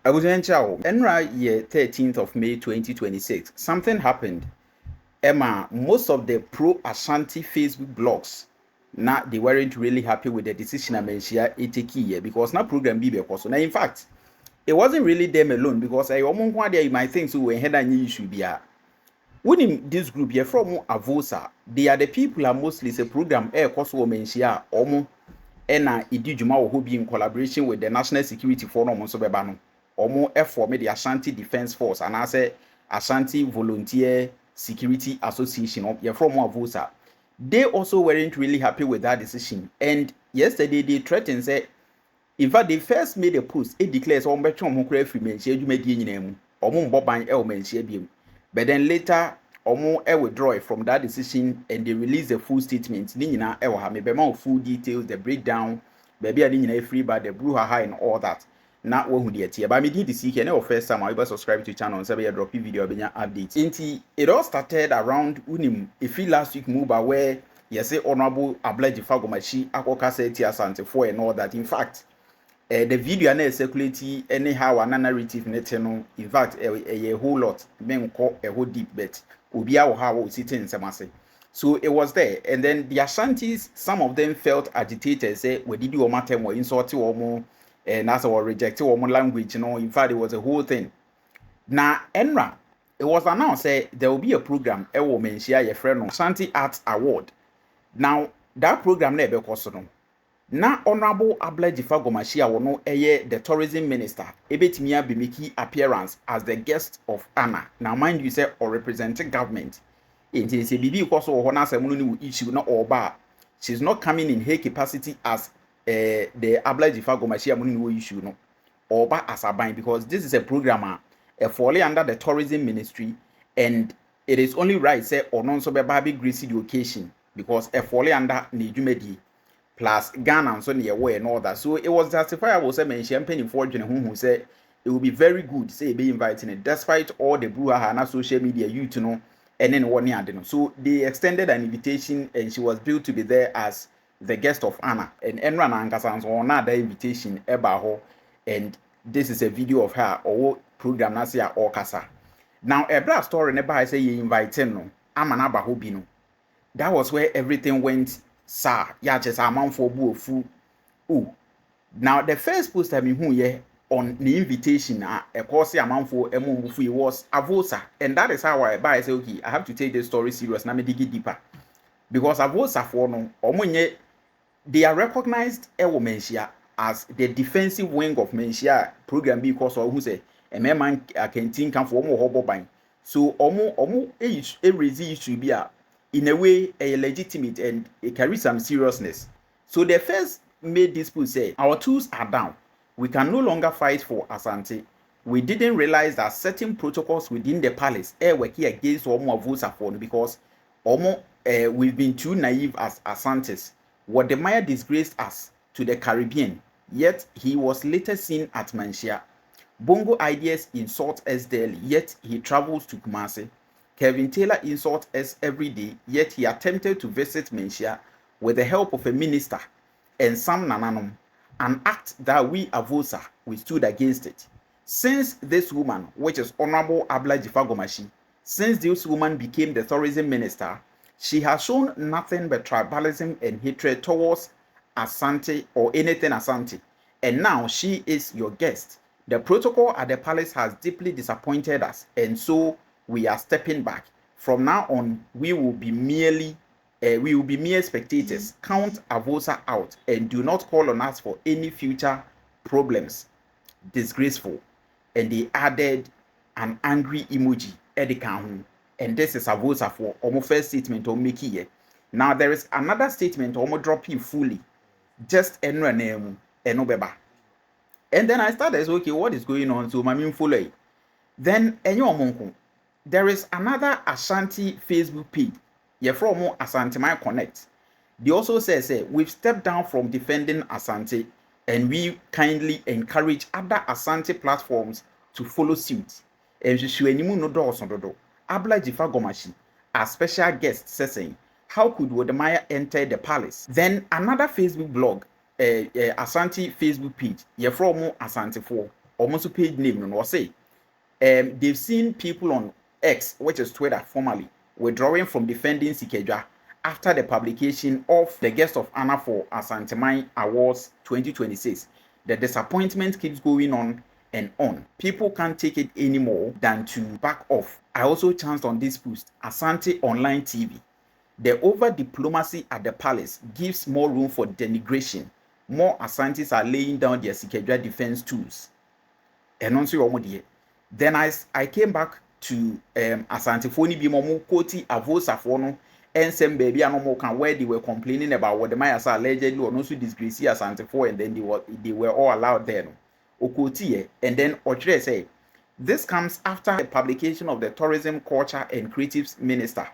I was in Chao. Enra year 13th of May 2026. Something happened. Emma, most of the pro Ashanti Facebook blogs, now they weren't really happy with the decision I mentioned it here because now program be because now in fact it wasn't really them alone because I almost one day you might think so when head and issue be when in this group you're from AVOSA, they are the people are mostly a program air cost woman share almost and idijuma who be in collaboration with the National Security Forum on Sobebano. Omo form the Ashanti Defense Force and I say Ashanti Volunteer Security Association of from AVOSA. They also weren't really happy with that decision. And yesterday they threatened say, in fact, they first made a post. It declares on between who create free mention you made in Omo Boban El mention. But then later, Omo withdraw from that decision and they release a full statement. Nina El Hamebema full details, the breakdown, baby and free by the brouhaha and all that. Not one who did here. But I did see here no first time I ever subscribe to the channel and say I drop video updates. Inti it all started around unim if last week move by where you say honorable Abla Dzifa Gomashie Akoka said Asantehene and all that. In fact, the video na circulate anyhow a narrative net no. In fact, a whole lot men call a whole deep bet. Ubia how sitting semase. So it was there, and then the Ashantis, some of them felt agitated. Say, we did you matter more insult or more. And as our rejected one language, you know, in fact, it was a whole thing. Now, Enra, it was announced that there will be a program, a woman share your friend Ashanti Arts Award. Now, that program never cost no. Now, Honorable Abla Dzifa Gomashie will know the tourism minister, Ebetimia Bimiki appearance as the guest of honor. Now, mind you, say, or representing government. It is a BB because of Hona Semunu issue, not Obra. She's not coming in her capacity as the Abla Dzifa Gomashie Munu issue no Obra as a bind because this is a programmer falling under the tourism ministry and it is only right say or non so be greasy the occasion because falling under Multimedia plus Ghana and so near way and all that. So it was justifiable say mention penny fortune who said it would be very good say be inviting it despite all the brouhaha na social media you to know and then one year. So they extended an invitation and she was billed to be there as the guest of honor. And Enra Nangasans on another invitation ebaho. And this is a video of her or program Nasia or Kasa. Now Obra story never I say you invite no. I'm an abahobino. That was where everything went sa ya just a man for boo fu. Oh. Now the first post I mean who ye on the invitation a course a man for a month was AVOSA. And that is how I say okay, I have to take this story serious. Now me dig it deeper. Because AVOSA for no omonye they are recognized Manhyia as the defensive wing of Manhyia program because of who say a man can think come for more buying. So omo a raise issue be in a way a legitimate and it carries some seriousness. So they first made this post say our tools are down. We can no longer fight for Asante. We didn't realize that certain protocols within the palace were working against Omo AVOSA for because Omo we've been too naive as Asantes. Wode disgraced us to the Caribbean, yet he was later seen at Manhyia. Bongo ideas insult us daily, yet he travels to Gomashie. Kevin Taylor insults us every day, yet he attempted to visit Manhyia with the help of a minister and some Nananom, an act that we AVOSA, we stood against it. Since this woman, which is Honorable Abla Dzifa Gomashie, since this woman became the tourism minister, she has shown nothing but tribalism and hatred towards Asante or anything Asante. And now she is your guest. The protocol at the palace has deeply disappointed us, and so we are stepping back. From now on, we will be mere spectators. Count AVOSA out and do not call on us for any future problems. Disgraceful. And they added an angry emoji. And this is AVOSA for almost first statement or make here. Now there is another statement almost drop you fully. Just enra name enobeba. And then I started okay, what is going on? So my main follow. Then there is another Ashanti Facebook page. You're from Asantehene Connect. They also say we've stepped down from defending Asante and we kindly encourage other Asante platforms to follow suit. And no do. Abla Dzifa Gomashie, a special guest, saying, how could Wode enter the palace? Then another Facebook blog, Asante Facebook page, you're from Asantehene, almost page name no say they've seen people on X, which is Twitter formerly, withdrawing from defending Sikejwa after the publication of the guest of honor for Asantehene Awards 2026. The disappointment keeps going on and on. People can't take it anymore than to back off. I also chanced on this post, Asante Online TV. The over diplomacy at the palace gives more room for denigration. More Asantes are laying down their Sikejwa defense tools. And also, then I came back to Asantefoni Bimomu Koti AVOSA Fono and some baby and where they were complaining about what the Mayasa allegedly or also disgrace Asantefo, and then they were all allowed there. Okoti, and then Ochre say this comes after the publication of the Tourism, Culture and Creatives Minister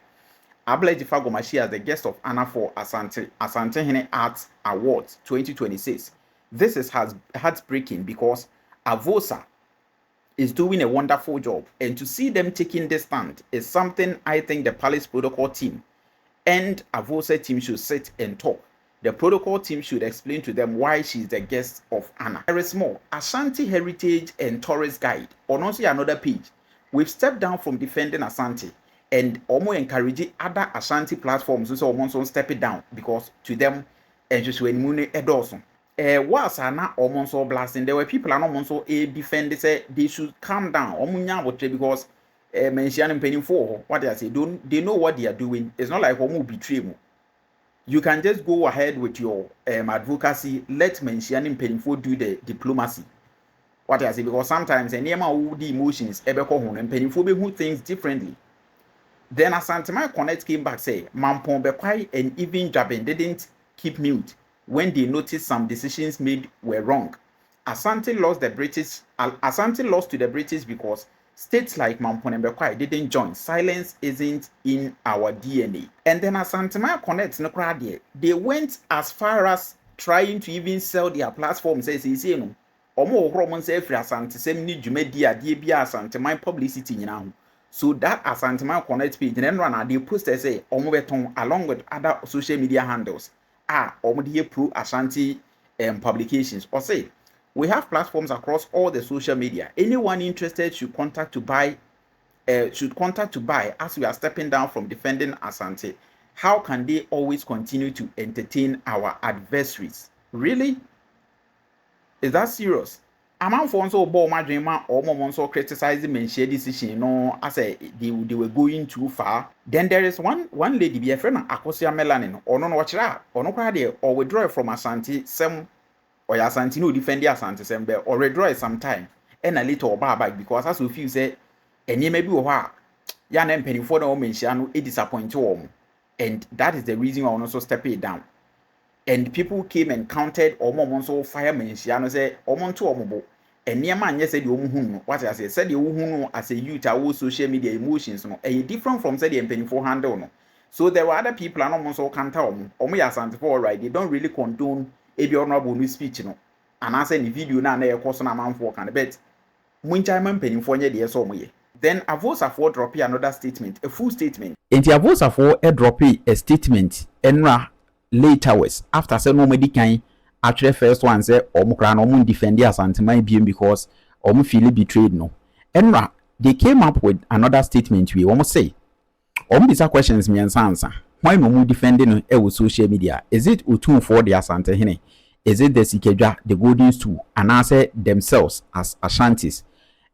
Dzifa Gomashie as the guest of honor for Asantehene Arts Awards 2026. This is heartbreaking because AVOSA is doing a wonderful job, and to see them taking this stand is something I think the Palace Protocol team and AVOSA team should sit and talk. The protocol team should explain to them why she's the guest of honor. There is more. Ashanti Heritage and Tourist Guide, on also another page. We've stepped down from defending Ashanti and almost encouraging other Ashanti platforms so almost step it down because to them and just when Mune Edoson. Whilst are not almost all blasting, there were people are not also defend they should calm down because Manhyia and penny for what they say they know what they are doing. It's not like Omu betray mu. You can just go ahead with your advocacy. Let Manhyia and penny for do the diplomacy. What I say because sometimes and the emotions and penny for who things differently. Then Asantehene Connect came back say Mampon Bekwai and even Jabin didn't keep mute when they noticed some decisions made were wrong. Asante lost to the British because states like Mampon and Bekwai didn't join. Silence isn't in our DNA. And then Asantehene Connect no crowd they went as far as trying to even sell their platform. Says you know, omo okro say free Asante same ni dwumadi ade bia Asantehene publicity nyina. So that Asantehene Connect page then run they post say omo beton along with other social media handles. Omodiye Pro Ashanti publications or say we have platforms across all the social media. Anyone interested should contact to buy as we are stepping down from defending Asante. How can they always continue to entertain our adversaries? Really? Is that serious? Among for so ball my dreamer or more so criticizing Manhyia decision no I say they were going too far. Then there is one lady be a friend Akosia Melanin or no watch that or no crowd or withdraw from Asante some or Asante no defend the Asante sembe or withdraw sometime and a little bar back because as we feel say and you may be a yan and penny for the Manhyia no it disappoint you and that is the reason I also step it down. And people came and counted so fire Manhyia no say omonto omobo and near man yes said you what I said you as a youth our social media emotions no a different from said the penny for handle no. So there were other people and almost all can't tell Asante for right they don't really condone a be honorable speech no and I said the video na na course na man for can bet muncha man penny for ye so moye. Then AVOSA for drop another statement, a full statement. And the AVOSA for drop a statement enra late hours after say nobody can actually first one say Mcbrown defend Asantehene because feel betrayed no. Enra they came up with another statement we almost say these are questions me answer. Why no defending with social media? Is it utun for the Asantehene? Is it the Sikejwa, the golden stool, and answer themselves as Ashantis?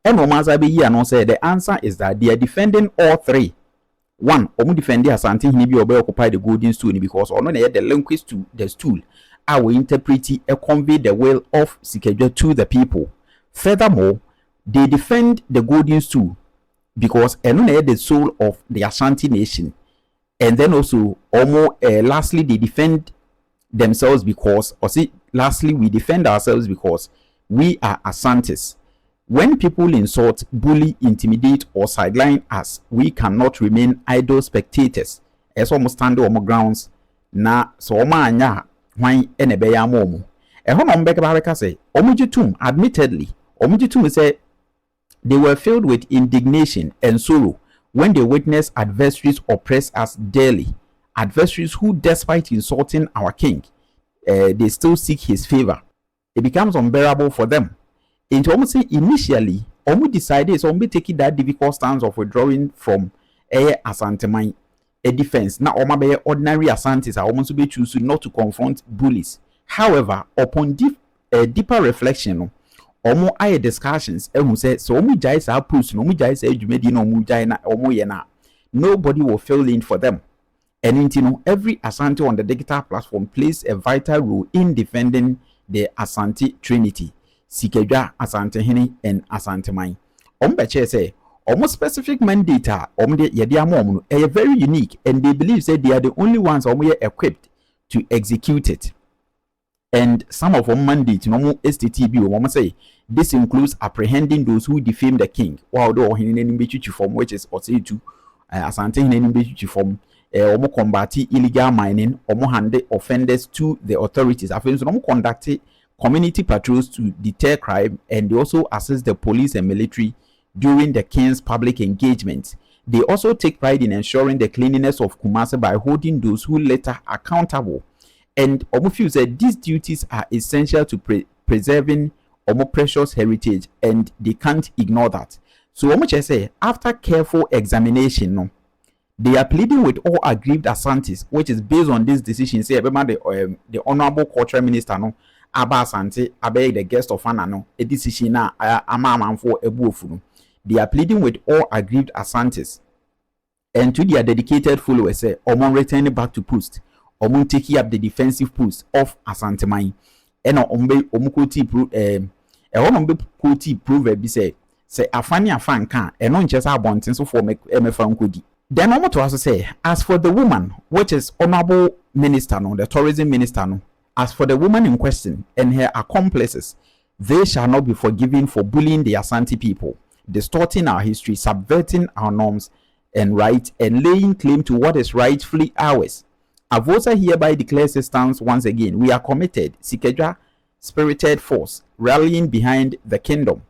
And Omazabi and say the answer is that they are defending all three. One, defend the Asantehene be occupy the golden stool because the links to the stool. Our interpret convey the will of Sikejwa to the people. Furthermore, they defend the golden stool because the soul of the Ashanti nation. And then also, lastly, they defend themselves because, lastly, we defend ourselves because we are Asantes. When people insult, bully, intimidate, or sideline us, we cannot remain idle spectators. As almost stand on grounds, na so anya why enebeya momu. Ehon say, admittedly, say they were filled with indignation and sorrow when they witnessed adversaries oppress us daily. Adversaries who, despite insulting our king, they still seek his favor. It becomes unbearable for them. Into almost say initially, almost decided so be taking that difficult stance of withdrawing from Asantehene a defense. Now be ordinary Asantes are almost be choosing not to confront bullies. However, upon deeper reflection, omo aye discussions who say so omo jai sa post no omo jai say dwumedi no omo jai na omo ye na nobody will fill in for them. And you know, every Asante on the digital platform plays a vital role in defending the Asante Trinity, Sikejwa, Asantehene, and Asantehene. Ombeche say, almost specific mandate de yedi amom no very unique, and they believe say they are the only ones equipped to execute it. And some of them mandate, no STTB, say this includes apprehending those who defame the king, while the form which is also to Asantehene form. Omo combat illegal mining, omo hand offenders to the authorities. After so omo conduct community patrols to deter crime, and they also assist the police and military during the king's public engagement. They also take pride in ensuring the cleanliness of Kumasi by holding those who later accountable. And omo feel said these duties are essential to preserving omo precious heritage, and they can't ignore that. So omo say after careful examination, no. They are pleading with all aggrieved Asantes, which is based on this decision. Say, the Honorable Cultural Minister, no, Aba Asante, Abe the guest of honor, no, a decision na Amam for Ebuofu. They are pleading with all aggrieved Asantes, and to their dedicated followers, say, Omon returning back to post, Omon taking up the defensive post of Asantehene, and Omukoti proverb say Afani Afan can, and non just abundance so for MFan Kudi. Then I'm to also say, as for the woman, which is Honorable Minister, no, the Tourism Minister, no, as for the woman in question and her accomplices, they shall not be forgiven for bullying the Asante people, distorting our history, subverting our norms and rights, and laying claim to what is rightfully ours. AVOSA hereby declares its stance once again. We are committed, Sikejwa, spirited force, rallying behind the kingdom.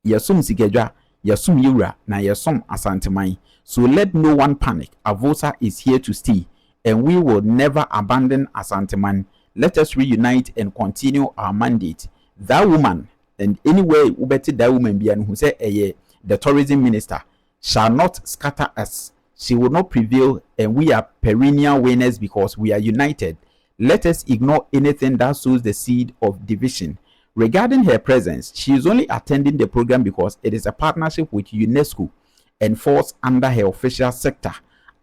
Yasum Sikejwa, Yasum Nhyira, na Yasum Asantehene. So let no one panic. AVOSA is here to stay, and we will never abandon Asantehene. Let us reunite and continue our mandate. That woman, and anyway, ubeti that woman be who say the tourism minister shall not scatter us. She will not prevail, and we are perennial winners because we are united. Let us ignore anything that sows the seed of division. Regarding her presence, she is only attending the program because it is a partnership with UNESCO and falls under her official sector.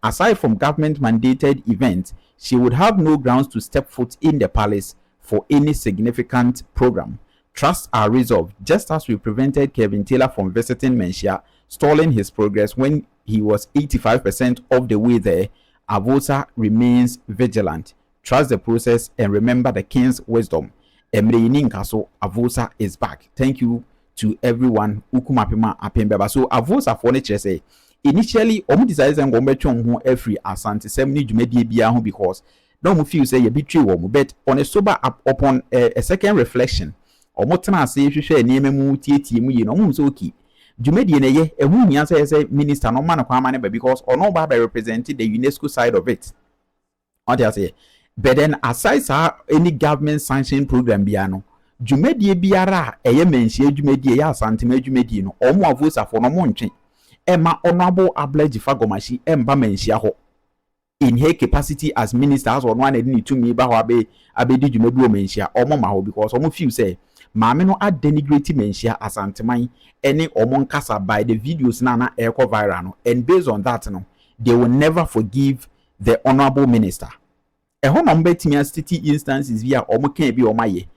Aside from government-mandated events, she would have no grounds to step foot in the palace for any significant program. Trusts are resolved, just as we prevented Kevin Taylor from visiting Manhyia, stalling his progress when he was 85% of the way there. AVOSA remains vigilant. Trust the process and remember the king's wisdom. So AVOSA is back. Thank you to everyone ukumapima apembeba. So AVOSA for nature say initially decided and go back to every Asante 70 dwumadi bia ho because no feel say you betray wo but on a sober upon a second reflection tena say hwehwe niam mu tietie mu yi no so okay dwumadi na ye ehu nia say minister no man kwa mane because ono ba represent the UNESCO side of it. What I say, but then aside any government sanctioned program bia no dwumadi biara eye Manhyia dwumadi ya Asantehene dwumadi no AVOSA for no montwe Emma Honorable Obra Dzifa Gomashie emba Manhyia ho in her capacity as minister as one need to me ba ho abedi dwumadi o Manhyia ma ho because feel say maame no denigrate Manhyia Asantehene any nkasa by the videos na eko viral no, and based on that no they will never forgive the honorable minister. No betimi city instances via can be omaye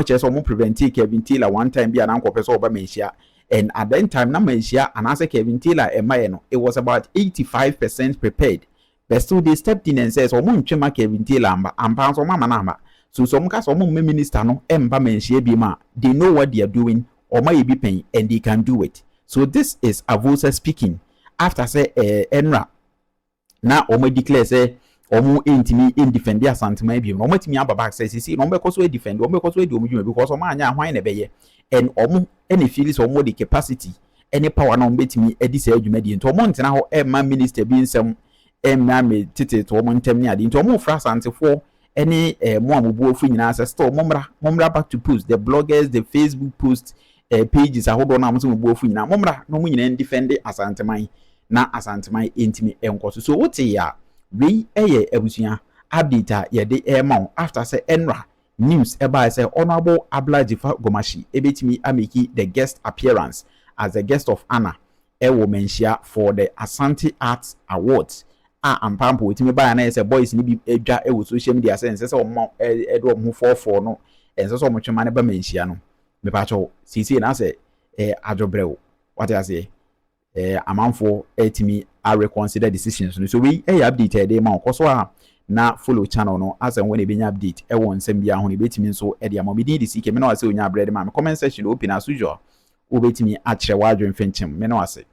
chese prevent Kevin Taylor one time be an uncle person over Manhyia, and at that time na Manhyia and as Kevin Taylor no, it was about 85% prepared, but still they stepped in and says chema Kevin Taylor and pounds on mama number. So some case minister no emba Manhyia bi ma, they know what they are doing be paying and they can do it. So this is AVOSA speaking after say enra na declare say intimi in defend their Asantehene bi no timi ababa say see no because we defend because we do because anya hwan na beye and any feelings the capacity any power na betimi edi say adwumadi nto ntena ho minister bi nsem me tete to ntem ne ade nto fra Asantefo any mo amubu fu nyina say store momra back to post the bloggers the Facebook post pages ahodo na mo se mubu fu nyina momra no mu nyina defend Asanteman na Asanteman entimi enkoso so wote ya we abusua update a ye de ema after say enra news about say honorable Abla Dzifa Gomashie ebetimi ameki the guest appearance as a guest of honor Manhyia for the Ashanti Arts Awards ampampo wetimi ba na say boys ni bi edwa social media say o mo edo mo 44 no ense so mo twema ne ba Manhyia no me pa cho sisi na say adwobrɛw what I say amanfo etimi a reconsider decisions so we update dey ma okoso na follow channel no as and when e benya update won nsem bia ho ne betimi nso e dey ma me din di sike me na wase onya bread ma me comment section open as usual obetimi a kyerɛ wadwen fenkyem me na wase